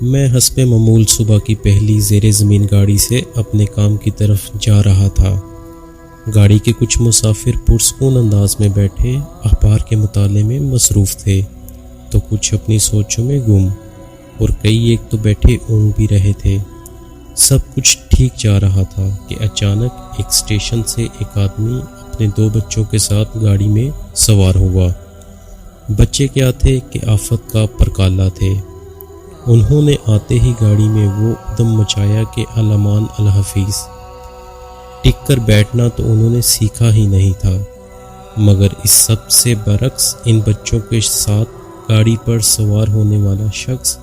میں حسب معمول صبح کی پہلی زیر زمین گاڑی سے اپنے کام کی طرف جا رہا تھا۔ گاڑی کے کچھ مسافر پرسکون انداز میں بیٹھے اخبار کے مطالعے میں مصروف تھے تو کچھ اپنی سوچوں میں گم، اور کئی ایک تو بیٹھے اونگ بھی رہے تھے۔ سب کچھ ٹھیک جا رہا تھا کہ اچانک ایک اسٹیشن سے ایک آدمی اپنے 2 بچوں کے ساتھ گاڑی میں سوار ہوا۔ بچے کیا تھے کہ آفت کا پرکالا تھے۔ انہوں نے آتے ہی گاڑی میں وہ ادم مچایا کہ الامان الحفیظ۔ ٹک کر بیٹھنا تو انہوں نے سیکھا ہی نہیں تھا، مگر اس سب سے برعکس ان بچوں کے ساتھ گاڑی پر سوار ہونے والا شخص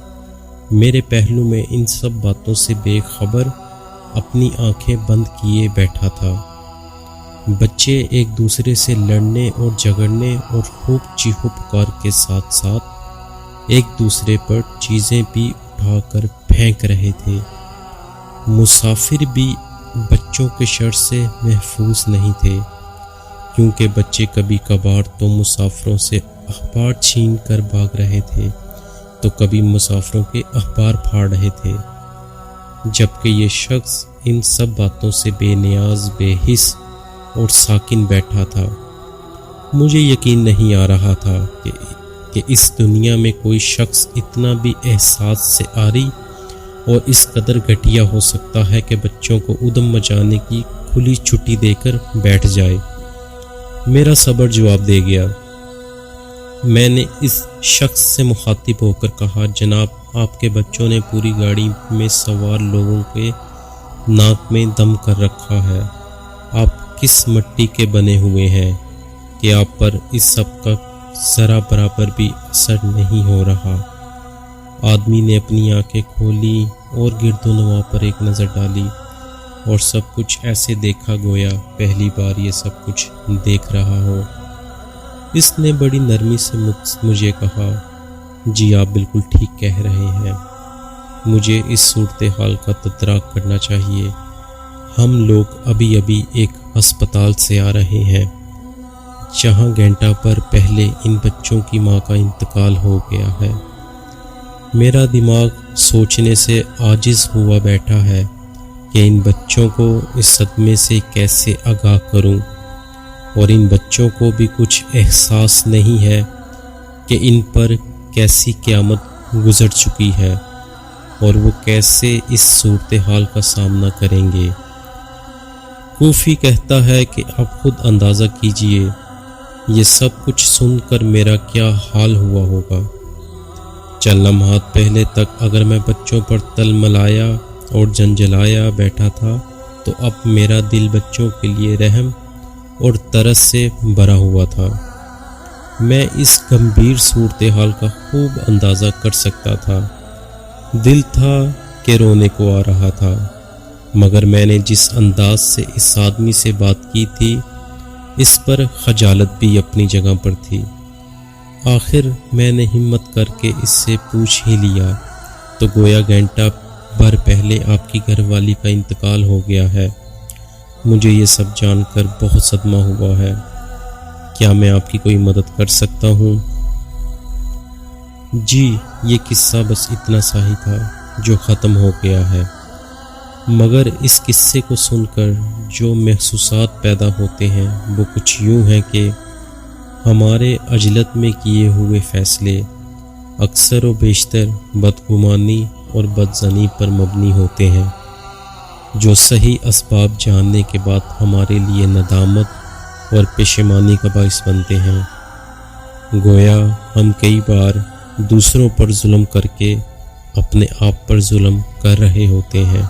میرے پہلو میں ان سب باتوں سے بے خبر اپنی آنکھیں بند کیے بیٹھا تھا۔ بچے ایک دوسرے سے لڑنے اور جھگڑنے اور خوب چیخو پکار کے ساتھ ساتھ ایک دوسرے پر چیزیں بھی اٹھا کر پھینک رہے تھے۔ مسافر بھی بچوں کے شر سے محفوظ نہیں تھے، کیونکہ بچے کبھی کبھار تو مسافروں سے اخبار چھین کر بھاگ رہے تھے تو کبھی مسافروں کے اخبار پھاڑ رہے تھے، جبکہ یہ شخص ان سب باتوں سے بے نیاز، بے حس اور ساکن بیٹھا تھا۔ مجھے یقین نہیں آ رہا تھا کہ اس دنیا میں کوئی شخص اتنا بھی احساس سے عاری اور اس قدر گھٹیا ہو سکتا ہے کہ بچوں کو ادم مچانے کی کھلی چھٹی دے کر بیٹھ جائے۔ میرا صبر جواب دے گیا۔ میں نے اس شخص سے مخاطب ہو کر کہا، جناب، آپ کے بچوں نے پوری گاڑی میں سوار لوگوں کے ناک میں دم کر رکھا ہے۔ آپ کس مٹی کے بنے ہوئے ہیں کہ آپ پر اس سب کا ذرا برابر بھی اثر نہیں ہو رہا؟ آدمی نے اپنی آنکھیں کھولی اور گرد و نواح پر ایک نظر ڈالی اور سب کچھ ایسے دیکھا گویا پہلی بار یہ سب کچھ دیکھ رہا ہو۔ اس نے بڑی نرمی سے مجھے کہا، جی آپ بالکل ٹھیک کہہ رہے ہیں، مجھے اس صورتحال کا تدارک کرنا چاہیے۔ ہم لوگ ابھی ایک ہسپتال سے آ رہے ہیں جہاں گھنٹہ پر پہلے ان بچوں کی ماں کا انتقال ہو گیا ہے۔ میرا دماغ سوچنے سے عاجز ہوا بیٹھا ہے کہ ان بچوں کو اس صدمے سے کیسے آگاہ کروں، اور ان بچوں کو بھی کچھ احساس نہیں ہے کہ ان پر کیسی قیامت گزر چکی ہے اور وہ کیسے اس صورتحال کا سامنا کریں گے۔ کوفی کہتا ہے کہ آپ خود اندازہ کیجئے یہ سب کچھ سن کر میرا کیا حال ہوا ہوگا۔ چند لمحات پہلے تک اگر میں بچوں پر تل ملایا اور جنجلایا بیٹھا تھا تو اب میرا دل بچوں کے لیے رحم اور ترس سے بھرا ہوا تھا۔ میں اس گمبھیر صورتحال کا خوب اندازہ کر سکتا تھا۔ دل تھا کہ رونے کو آ رہا تھا، مگر میں نے جس انداز سے اس آدمی سے بات کی تھی اس پر خجالت بھی اپنی جگہ پر تھی۔ آخر میں نے ہمت کر کے اس سے پوچھ ہی لیا تو گویا گھنٹہ بھر پہلے آپ کی گھر والی کا انتقال ہو گیا ہے۔ مجھے یہ سب جان کر بہت صدمہ ہوا ہے۔ کیا میں آپ کی کوئی مدد کر سکتا ہوں؟ جی، یہ قصہ بس اتنا سا ہی تھا جو ختم ہو گیا ہے، مگر اس قصے کو سن کر جو محسوسات پیدا ہوتے ہیں وہ کچھ یوں ہیں کہ ہمارے عجلت میں کیے ہوئے فیصلے اکثر و بیشتر بدگمانی اور بدظنی پر مبنی ہوتے ہیں، جو صحیح اسباب جاننے کے بعد ہمارے لیے ندامت اور پشیمانی کا باعث بنتے ہیں۔ گویا ہم کئی بار دوسروں پر ظلم کر کے اپنے آپ پر ظلم کر رہے ہوتے ہیں۔